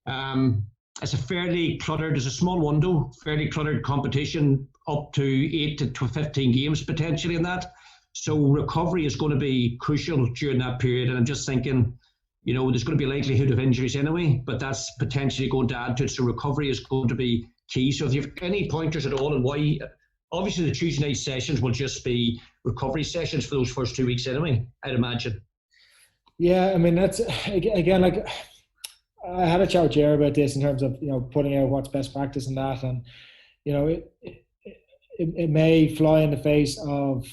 It's a fairly cluttered, there's a small window, fairly cluttered competition, up to 8 to 15 games potentially in that. So recovery is going to be crucial during that period. And I'm just thinking, there's going to be a likelihood of injuries anyway, but that's potentially going to add to it. So recovery is going to be key. So if you have any pointers at all on why, obviously the Tuesday night sessions will just be recovery sessions for those first 2 weeks anyway, I'd imagine. Yeah, I mean, that's, again, like, I had a chat with Jerry about this in terms of, putting out what's best practice and that. And, it may fly in the face of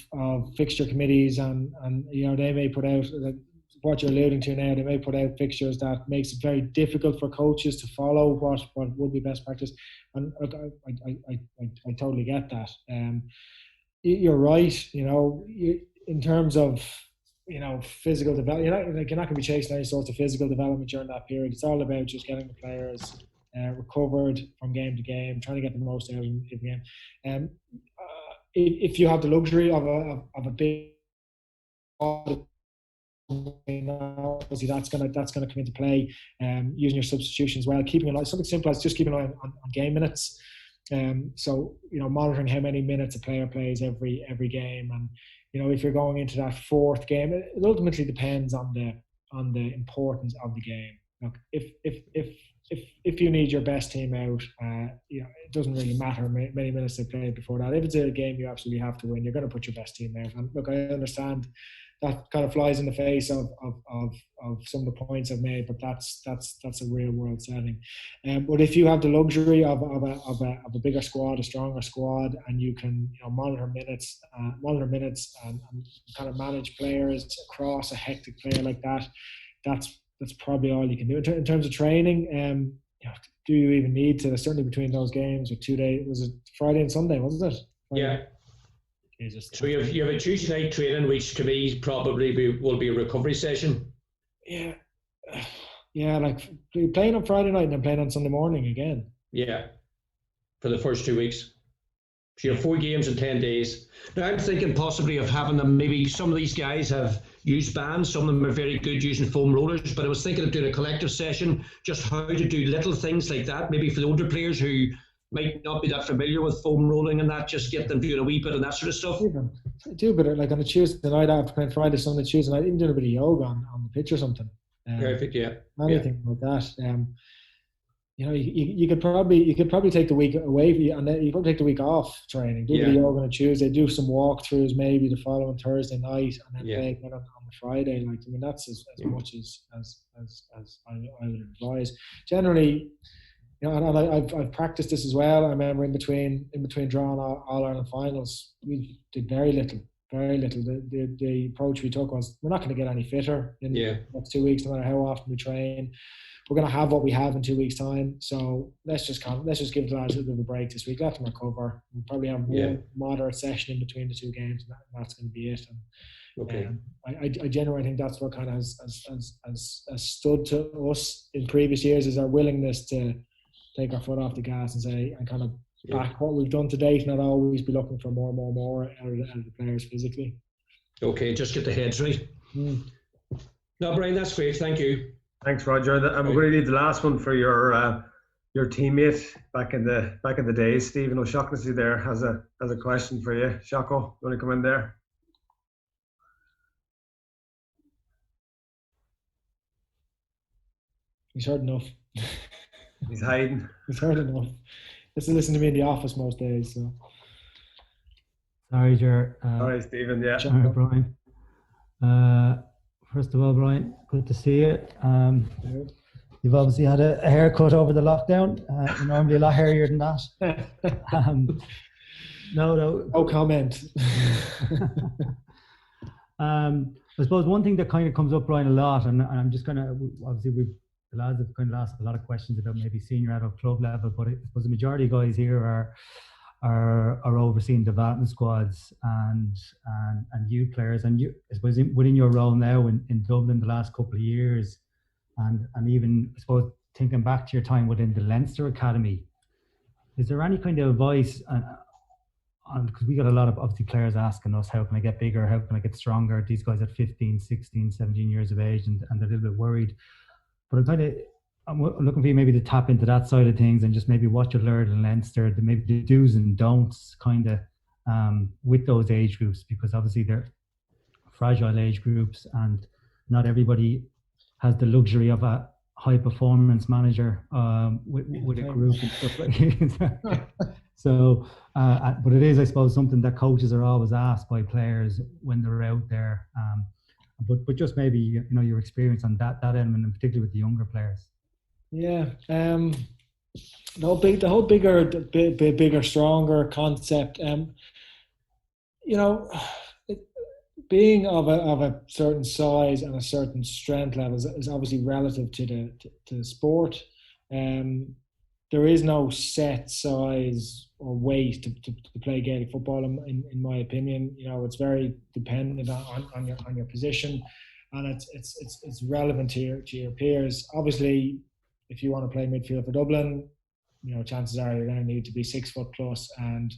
fixture committees and they may put out, like what you're alluding to now, they may put out fixtures that makes it very difficult for coaches to follow what would be best practice. And I totally get that. You're right, in terms of, physical development, you're not going to be chasing any sorts of physical development during that period. It's all about just getting the players recovered from game to game, trying to get the most out of the game. If you have the luxury of a big, obviously that's going to come into play. Using your substitutions well, keeping an eye, something simple as just keeping an eye on game minutes. So monitoring how many minutes a player plays every game, and if you're going into that 4th game, it ultimately depends on the importance of the game. Look, if you need your best team out, it doesn't really matter how many minutes they played before that. If it's a game you absolutely have to win, you're going to put your best team out. And look, I understand that kind of flies in the face of some of the points I've made, but that's a real world setting. But if you have the luxury of a bigger squad, a stronger squad, and you can monitor minutes and kind of manage players across a hectic player like that, that's probably all you can do in terms of training. Do you even need to? Certainly between those games, with 2 days, was it Friday and Sunday, wasn't it? Friday. Yeah. Jesus. So you have a Tuesday night training, which to me probably will be a recovery session. Yeah, like playing on Friday night and then playing on Sunday morning again. Yeah, for the first 2 weeks. So you have 4 games in 10 days. Now I'm thinking possibly of having them, maybe some of these guys have used bands, some of them are very good using foam rollers, but I was thinking of doing a collective session, just how to do little things like that, maybe for the older players who might not be that familiar with foam rolling and that, just get them doing a wee bit and that sort of stuff. I do a bit of, like on a Tuesday night after playing Friday, Sunday, Tuesday night, even doing a bit of yoga on the pitch or something. Perfect, yeah. Anything like that. You could probably take the week away, and then you probably take the week off training. Do a bit of yoga on a Tuesday, do some walkthroughs maybe the following Thursday night, and then play again on the Friday. Like, I mean, that's as much as I would advise. Generally, and I've practiced this as well. I remember in between drawing all Ireland finals, we did very little. The approach we took was, we're not going to get any fitter in the next 2 weeks, no matter how often we train. We're going to have what we have in 2 weeks' time. So let's just give the lads a bit of a break this week. Let them recover. We'll probably have one moderate session in between the 2 games, and that's going to be it. And, I genuinely think that's what kind of has stood to us in previous years, is our willingness to take our foot off the gas and say, and kind of back what we've done to date, not always be looking for more out of the players physically. Okay, just get the heads right. No, Brian, that's great. Thank you. Thanks, Roger. I'm going to leave the last one for your teammate back in the days, Stephen O'Shaughnessy. There has a question for you. Shocko, you want to come in there? He's heard enough. He's hiding. He's heard enough. Just listen to me in the office most days. So. Sorry, Ger. Sorry, Stephen. Yeah. Sorry, Brian. First of all, Brian, good to see you. You've obviously had a haircut over the lockdown. You're normally a lot hairier than that. No comment. I suppose one thing that kind of comes up, Brian, a lot, and I'm just kind of, obviously the lads have kind of asked a lot of questions about maybe senior adult club level, but I suppose the majority of guys here are overseeing development squads and youth players, and you, I suppose, within your role now in Dublin the last couple of years, and even, I suppose, thinking back to your time within the Leinster Academy, is there any kind of advice on, because we got a lot of obviously players asking us, how can I get bigger, how can I get stronger? These guys at 15, 16, 17 years of age, and they're a little bit worried. But I'm looking for you maybe to tap into that side of things, and just maybe what you learned in Leinster, maybe the do's and don'ts kind of with those age groups, because obviously they're fragile age groups, and not everybody has the luxury of a high performance manager with a group and stuff like that. So, but it is, I suppose, something that coaches are always asked by players when they're out there. But just maybe, your experience on that element, and particularly with the younger players. Yeah, the whole bigger, stronger concept. Being of a certain size and a certain strength level is obviously relative to the sport. There is no set size or weight to play Gaelic football, in my opinion. It's very dependent on your position, and it's relevant to your peers. Obviously, if you want to play midfield for Dublin, chances are you're going to need to be 6 foot plus and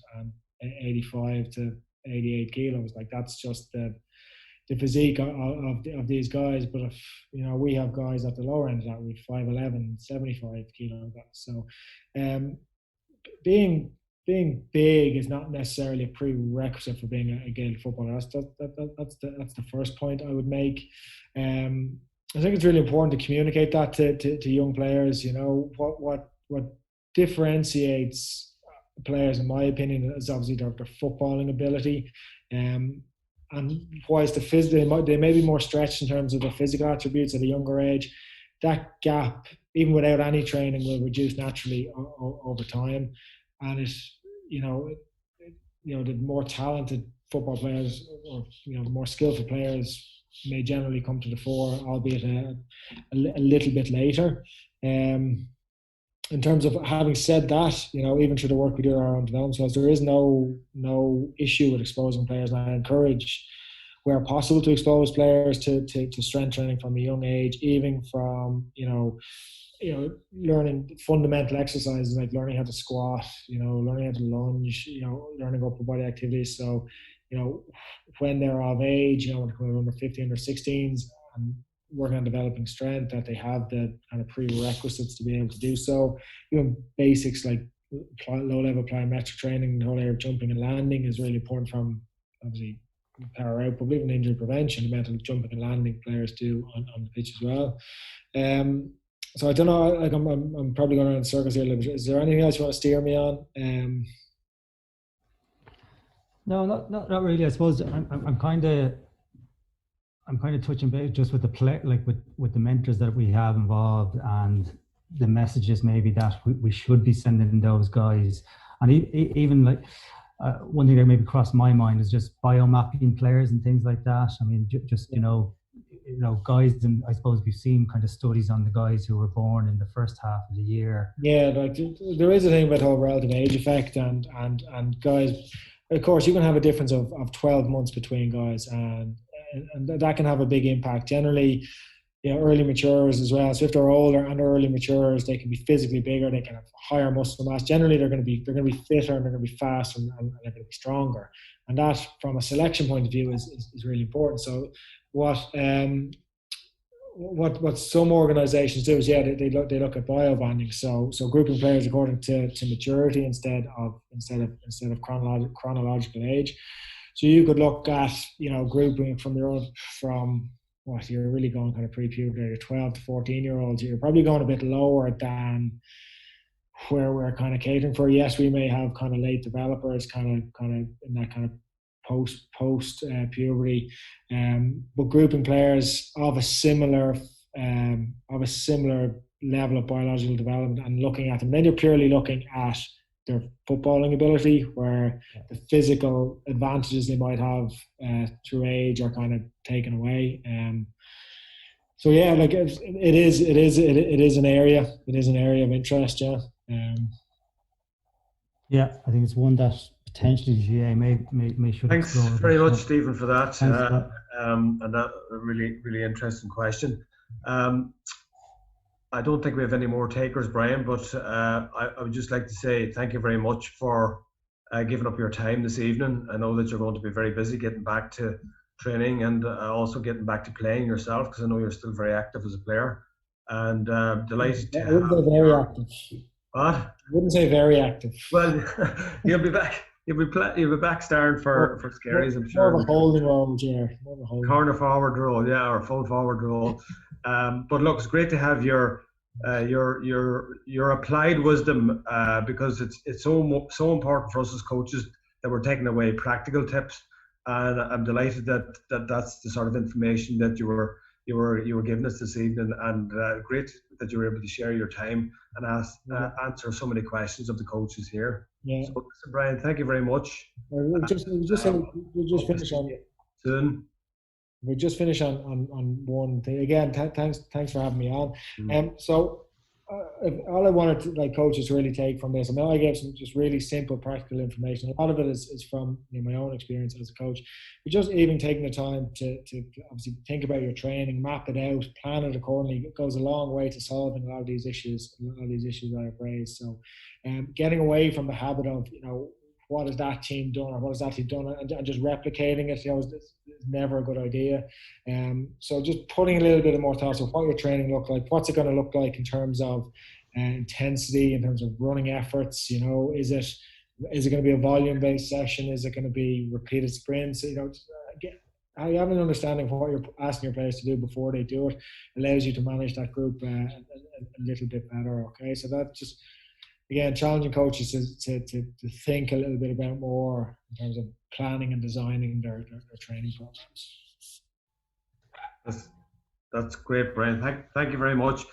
85 to 88 kilos. Like, that's just the physique of these guys. But if we have guys at the lower end of that, with 5'11", 75 kilos. So being big is not necessarily a prerequisite for being a Gaelic footballer. That's the first point I would make. I think it's really important to communicate that to young players. What differentiates players, in my opinion, is obviously their footballing ability. whilst they may be more stretched in terms of the physical attributes at a younger age, that gap, even without any training, will reduce naturally over time. And the more talented football players, or the more skillful players, may generally come to the fore, albeit a little bit later. In terms of having said that, even through the work we do in our own development schools, there is no issue with exposing players, and I encourage, where possible, to expose players to strength training from a young age, even from learning fundamental exercises like learning how to squat, learning how to lunge, learning upper body activities. So, when they're of age, when they're under 15 or 16s, and working on developing strength, that they have the kind of prerequisites to be able to do so. Basics like low-level plyometric training, the whole area of jumping and landing is really important, from obviously power output, even injury prevention, the amount of jumping and landing players do on the pitch as well. So I don't know, like I'm probably going around in circles here a little bit. Is there anything else you want to steer me on? No, not really. I suppose I'm kind of touching base just with the play, like with the mentors that we have involved, and the messages maybe that we should be sending those guys. And even like one thing that maybe crossed my mind is just biomapping players and things like that. I mean, just guys, and I suppose we've seen kind of studies on the guys who were born in the first half of the year. Yeah, like there is a thing about the whole relative age effect, and guys, of course, you can have a difference of 12 months between guys, and that can have a big impact. Generally, early maturers as well. So if they're older and early maturers, they can be physically bigger. They can have higher muscle mass. Generally, they're going to be fitter, and they're going to be faster, and they're going to be stronger. And that, from a selection point of view, is really important. So what some organisations do is they look at bio banding. So grouping players according to maturity instead of chronological age. So you could look at grouping from what you're really going kind of pre-puberty, 12 to 14-year-olds. You're probably going a bit lower than where we're kind of catering for. Yes, we may have kind of late developers, kind of in that kind of post puberty, but grouping players of a similar level of biological development and looking at them, then you're purely looking at their footballing ability, where the physical advantages they might have through age are kind of taken away. So yeah, like it is an area of interest. Yeah, I think it's one that potentially GAA may should. Thanks very much, Stephen, for that. And that a really interesting question. I don't think we have any more takers, Brian, but I would just like to say thank you very much for giving up your time this evening. I know that you're going to be very busy getting back to training and also getting back to playing yourself, because I know you're still very active as a player. And delighted to have very active. What? I wouldn't say very active. Well, you'll be back. You'll be back starting for Scaries, I'm sure. More of a holding role, yeah. Corner forward role, yeah, or full forward role. But look, it's great to have your applied wisdom, because it's so important for us as coaches that we're taking away practical tips, and I'm delighted that's the sort of information that you were giving us this evening, and great that you were able to share your time and answer so many questions of the coaches here. Yeah. So, Brian, thank you very much. We'll just finish on soon. We just finish on one thing again. Thanks for having me on. So all I wanted to, like, coaches to really take from this, I mean, I gave some just really simple practical information. A lot of it is from my own experience as a coach. But just even taking the time to obviously think about your training, map it out, plan it accordingly, it goes a long way to solving a lot of these issues that I've raised. So getting away from the habit of what has that team done, or what has that team done, and just replicating it, is never a good idea. So just putting a little bit of more thoughts of what your training look like, what's it going to look like in terms of intensity, in terms of running efforts. Is it going to be a volume-based session? Is it going to be repeated sprints? Having an understanding of what you're asking your players to do before they do it allows you to manage that group a little bit better. Okay, so that's just, again, challenging coaches to think a little bit about more in terms of planning and designing their training programs. That's great, Bryan. Thank you very much.